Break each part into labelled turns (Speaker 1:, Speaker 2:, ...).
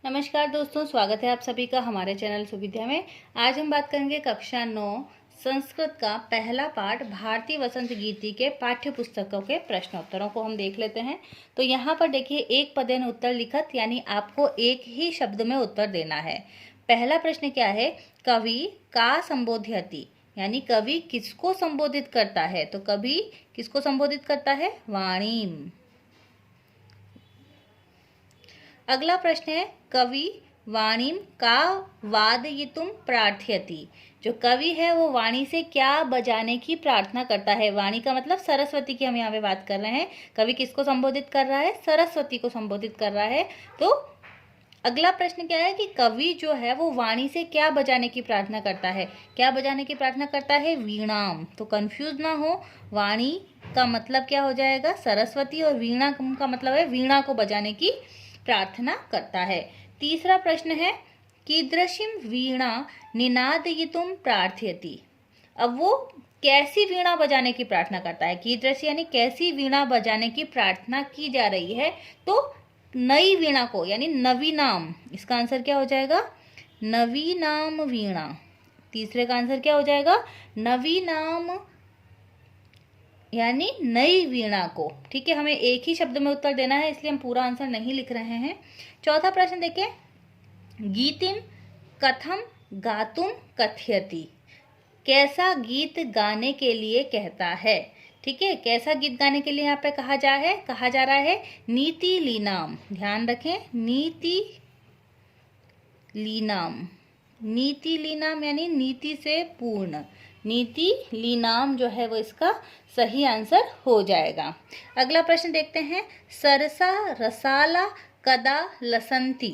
Speaker 1: नमस्कार दोस्तों, स्वागत है आप सभी का हमारे चैनल सुविद्या में। आज हम बात करेंगे कक्षा 9 संस्कृत का पहला पाठ भारतीय वसंत गीति के पाठ्य पुस्तकों के प्रश्नोत्तरों को हम देख लेते हैं। तो यहाँ पर देखिए, एक पदेन उत्तर लिखत, यानी आपको एक ही शब्द में उत्तर देना है। पहला प्रश्न क्या है? कवि का संबोध्यति, यानी कवि किसको संबोधित करता है? तो कवि किसको संबोधित करता है? वाणीम। अगला प्रश्न है, कवि वाणीम का वादयितुम प्रार्थयति। जो कवि है वो वाणी से क्या बजाने की प्रार्थना करता है? वाणी का मतलब सरस्वती की हम यहाँ पे बात कर रहे हैं। कवि किसको संबोधित कर रहा है? सरस्वती को संबोधित कर रहा है। तो अगला प्रश्न क्या है कि कवि जो है वो वाणी से क्या बजाने की प्रार्थना करता है? क्या बजाने की प्रार्थना करता है? वीणाम। तो कंफ्यूज ना हो, वाणी का मतलब क्या हो जाएगा? सरस्वती, और वीणा का मतलब है वीणा को बजाने की प्रार्थना करता है। तीसरा प्रश्न है, कीदृशीं वीणा निनादयितुम प्रार्थयति। अब वो कैसी वीणा बजाने की प्रार्थना करता है? कीदृशी यानी कैसी वीणा बजाने की प्रार्थना की जा रही है? तो नई वीणा को, यानी नवीनाम। इसका आंसर क्या हो जाएगा? नवीनाम वीणा। तीसरे का आंसर क्या हो जाएगा? नवीनाम, यानी नई वीणा को। ठीक है, हमें एक ही शब्द में उत्तर देना है, इसलिए हम पूरा आंसर नहीं लिख रहे हैं। चौथा प्रश्न देखिए, गीतिम कथम गातुम कथयति। कैसा गीत गाने के लिए कहता है? ठीक है, कैसा गीत गाने के लिए यहाँ पे कहा जा रहा है नीति लीनाम। ध्यान रखें, नीति लीनाम। नीति लीनाम यानी नीति से पूर्ण। नीति लीनाम जो है वो इसका सही आंसर हो जाएगा। अगला प्रश्न देखते हैं, सरसा रसाला कदा लसंती,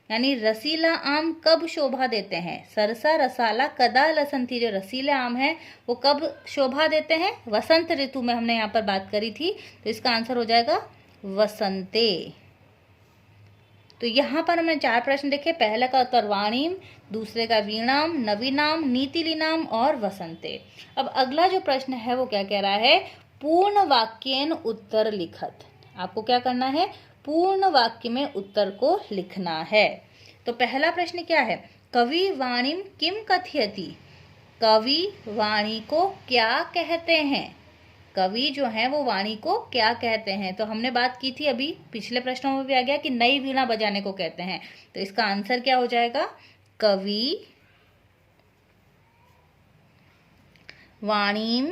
Speaker 1: यानी रसीला आम कब शोभा देते हैं? सरसा रसाला कदा लसंती, जो रसीले आम है वो कब शोभा देते हैं? वसंत ऋतु में हमने यहाँ पर बात करी थी, तो इसका आंसर हो जाएगा वसंते। तो यहाँ पर हमने 4 प्रश्न देखे। पहले का उत्तर वाणीम, दूसरे का वीणाम, नवीनाम, नीतिलीनाम और वसंते। अब अगला जो प्रश्न है वो क्या कह रहा है? पूर्ण वाक्येन उत्तर लिखत। आपको क्या करना है? पूर्ण वाक्य में उत्तर को लिखना है। तो पहला प्रश्न क्या है? कवि वाणीम किम कथयति। कवि वाणी को क्या कहते हैं? कवि जो है वो वाणी को क्या कहते हैं? तो हमने बात की थी अभी, पिछले प्रश्नों में भी आ गया कि नई वीणा बजाने को कहते हैं। तो इसका आंसर क्या हो जाएगा? कवि वाणीम।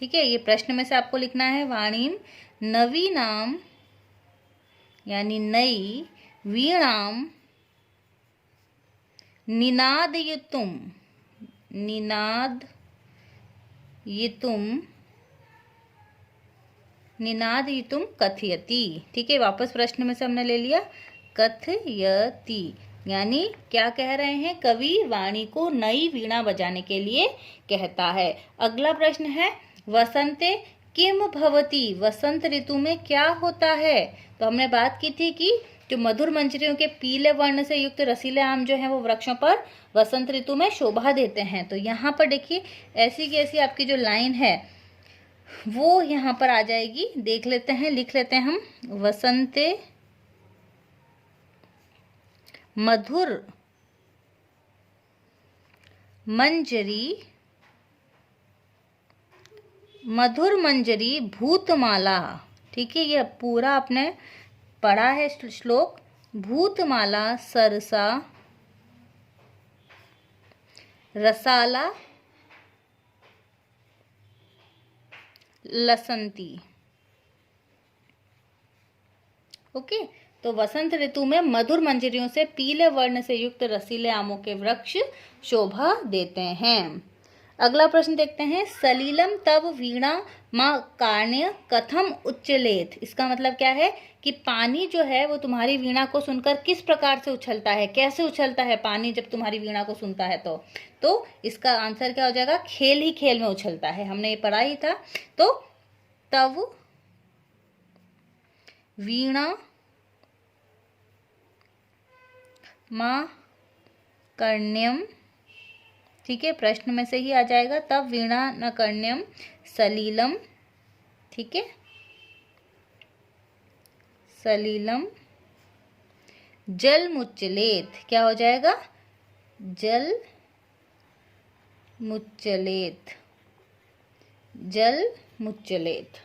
Speaker 1: ठीक है, ये प्रश्न में से आपको लिखना है वाणीम नवीनाम, यानी नई, वीणाम निनादयितुम, निनादयितुम कथयति। ठीक है, वापस प्रश्न में से हमने ले लिया कथयति, यानी क्या कह रहे हैं? कवि वाणी को नई वीणा बजाने के लिए कहता है। अगला प्रश्न है, वसंते किम भवति। वसंत ऋतु में क्या होता है? तो हमने बात की थी कि जो मधुर मंजरियों के पीले वर्ण से युक्त रसीले आम जो हैं वो वृक्षों पर वसंत ऋतु में शोभा देते हैं। तो यहाँ पर देखिए, ऐसी की ऐसी आपकी जो लाइन है वो यहाँ पर आ जाएगी। देख लेते हैं, लिख लेते हैं हम, वसंते मधुर मंजरी भूतमाला। ठीक है, ये पूरा आपने पढ़ा है श्लोक। भूतमाला सरसा रसाला लसंती। ओके, तो वसंत ऋतु में मधुर मंजरियों से पीले वर्ण से युक्त रसीले आमों के वृक्ष शोभा देते हैं। अगला प्रश्न देखते हैं, सलीलम तव वीणा माँ कार्ण्य कथम उच्चलेत। इसका मतलब क्या है कि पानी जो है वो तुम्हारी वीणा को सुनकर किस प्रकार से उछलता है? कैसे उछलता है पानी जब तुम्हारी वीणा को सुनता है? तो इसका आंसर क्या हो जाएगा? खेल ही खेल में उछलता है, हमने ये पढ़ा ही था। तो तव वीणा माँ कर्ण्यम। ठीक है, प्रश्न में से ही आ जाएगा, तब वीणा न कर्ण्यम सलीलम। ठीक है, सलीलम जल मुच्चलेत, क्या हो जाएगा? जल मुच्चलेत, जल मुच्चलेत।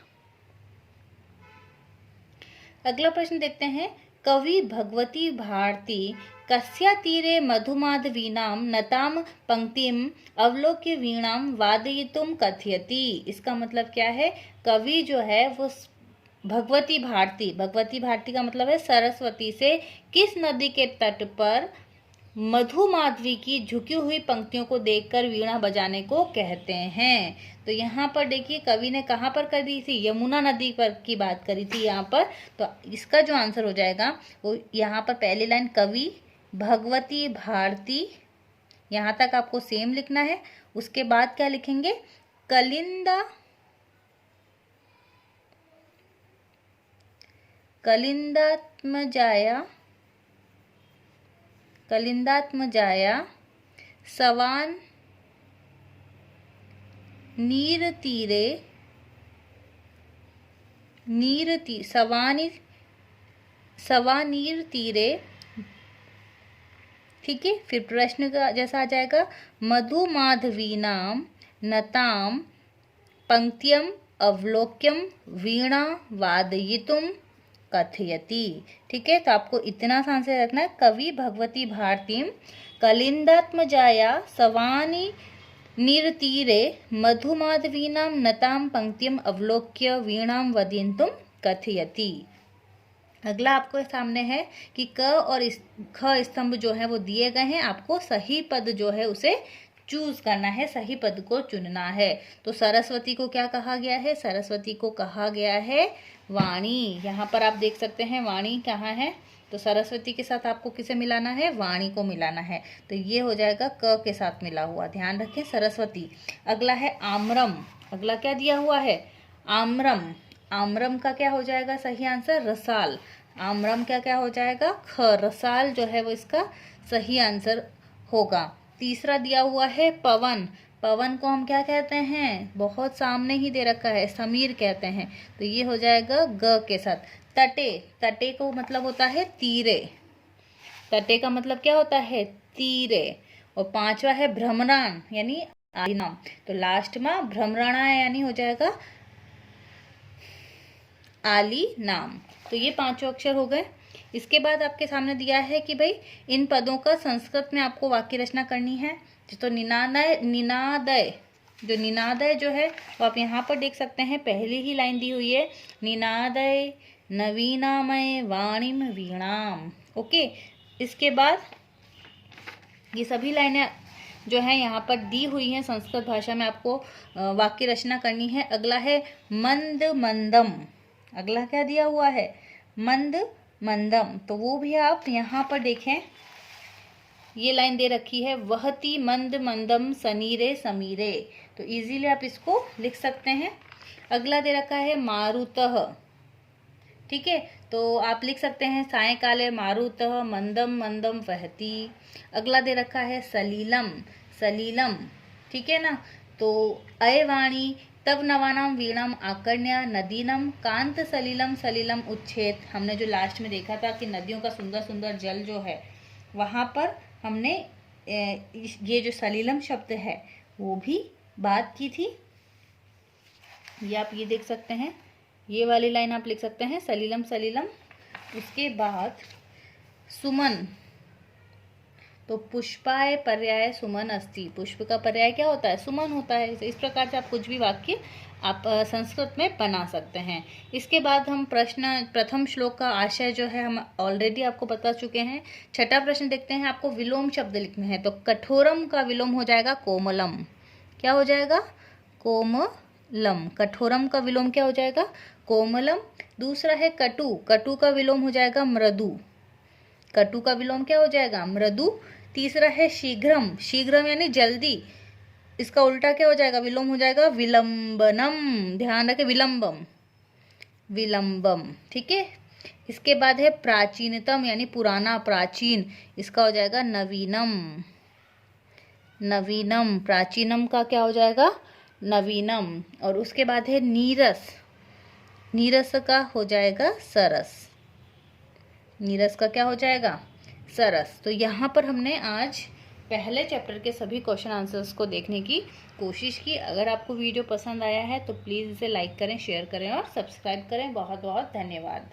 Speaker 1: अगला प्रश्न देखते हैं। कवि भगवती भारती कस्या तीरे मधुमाधवीनां नताम पंक्तिम अवलोक्य वीणां वादयितुं कथयति। इसका मतलब क्या है? कवि जो है वो भगवती भारती का मतलब है सरस्वती से किस नदी के तट पर मधु माधवी की झुकी हुई पंक्तियों को देखकर वीणा बजाने को कहते हैं। तो यहाँ पर देखिए कवि ने कहाँ पर कर दी थी? यमुना नदी पर की बात करी थी यहाँ पर। तो इसका जो आंसर हो जाएगा वो यहाँ पर पहली लाइन कवि भगवती भारती, यहाँ तक आपको सेम लिखना है। उसके बाद क्या लिखेंगे? कलिंदात्मजाया सवान सवानीर तीरे, ठीक है। फिर प्रश्न का जैसा आ जाएगा, मधु माधवीनाम नताम पंक्त्यम अवलोक्यम वीणा वादयितुम कथयति, ठीक है। तो आपको इतना सा आंसर रखना है, कवि भगवती भारतीम कलिंदात्मजाया सवानी निरतीरे मधुमाधवीनां नताम पंक्तिम अवलोक्य वीणां वदयितुं कथयति। अगला आपको सामने है कि क और ख स्तंभ जो है वो दिए गए हैं, आपको सही पद जो है उसे चूज करना है, सही पद को चुनना है। तो सरस्वती को क्या कहा गया है? सरस्वती को कहा गया है वाणी। यहाँ पर आप देख सकते हैं वाणी कहाँ है, तो सरस्वती के साथ आपको किसे मिलाना है? वाणी को मिलाना है। तो ये हो जाएगा क के साथ मिला हुआ, ध्यान रखें सरस्वती। अगला है आम्रम, अगला क्या दिया हुआ है? आम्रम। आम्रम का क्या हो जाएगा सही आंसर? रसाल। आम्रम का क्या हो जाएगा? ख। रसाल जो है वो इसका सही आंसर होगा। तीसरा दिया हुआ है पवन। पवन को हम क्या कहते हैं? बहुत सामने ही दे रखा है, समीर कहते हैं। तो ये हो जाएगा ग के साथ। तटे, तटे को मतलब होता है तीरे, तटे का मतलब क्या होता है? तीरे। और पांचवा है भ्रमरान यानी आलिनाम, तो लास्ट में भ्रमराणा यानी हो जाएगा आली नाम। तो ये पांचों अक्षर हो गए। इसके बाद आपके सामने दिया है कि भाई इन पदों का संस्कृत में आपको वाक्य रचना करनी है। तो निनादय जो निनादय जो है वो आप यहाँ पर देख सकते हैं, पहली ही लाइन दी हुई है, निनादय नवीनामय वाणिम वीणाम। ओके, इसके बाद ये सभी लाइनें जो है यहाँ पर दी हुई हैं संस्कृत भाषा में, आपको वाक्य रचना करनी है। अगला है मंद मंदम। अगला क्या दिया हुआ है? मंद मंदम। तो वो भी आप यहाँ पर देखें, ये लाइन दे रखी है, वहती मंद मंदम सनीरे समीरे। तो इजीली आप इसको लिख सकते हैं। अगला दे रखा है मारुतः, ठीक है। तो आप लिख सकते हैं सायंकाले मारुतः मंदम मंदम वहती। अगला दे रखा है सलीलम, सलीलम, ठीक है ना। तो अयवाणी तब नवानाम वीणाम आकर्ण्या नदीनम कांत सलीलम सलीलम उच्छेद। हमने जो लास्ट में देखा था कि नदियों का सुंदर सुंदर जल जो है, वहाँ पर हमने ये जो सलीलम शब्द है वो भी बात की थी। ये आप ये देख सकते हैं, ये वाली लाइन आप लिख सकते हैं सलीलम सलीलम। उसके बाद सुमन, तो पुष्पाय पर्याय सुमन अस्ति। पुष्प का पर्याय क्या होता है? सुमन होता है। इस प्रकार से आप कुछ भी वाक्य आप संस्कृत में बना सकते हैं। इसके बाद हम प्रथम श्लोक का आशय जो है हम ऑलरेडी आपको बता चुके हैं। छठा प्रश्न देखते हैं, आपको विलोम शब्द लिखने हैं। तो कठोरम का विलोम हो जाएगा कोमलम। क्या हो जाएगा? कोमलम। कठोरम का विलोम क्या हो जाएगा? कोमलम। दूसरा है कटु, कटु का विलोम हो जाएगा मृदु। कटु का विलोम क्या हो जाएगा? मृदु। तीसरा है शीघ्रम, शीघ्रम यानी जल्दी, इसका उल्टा क्या हो जाएगा? विलोम हो जाएगा विलंबनम। ध्यान रखें, विलंबम, विलंबम, ठीक है। इसके बाद है प्राचीनतम यानी पुराना, प्राचीन, इसका हो जाएगा नवीनम, नवीनम। प्राचीनम का क्या हो जाएगा? नवीनम। और उसके बाद है नीरस, नीरस का हो जाएगा सरस, नीरस का क्या हो जाएगा? सरस। तो यहाँ पर हमने आज पहले चैप्टर के सभी क्वेश्चन आंसर्स को देखने की कोशिश की। अगर आपको वीडियो पसंद आया है तो प्लीज़ इसे लाइक करें, शेयर करें और सब्सक्राइब करें। बहुत बहुत धन्यवाद।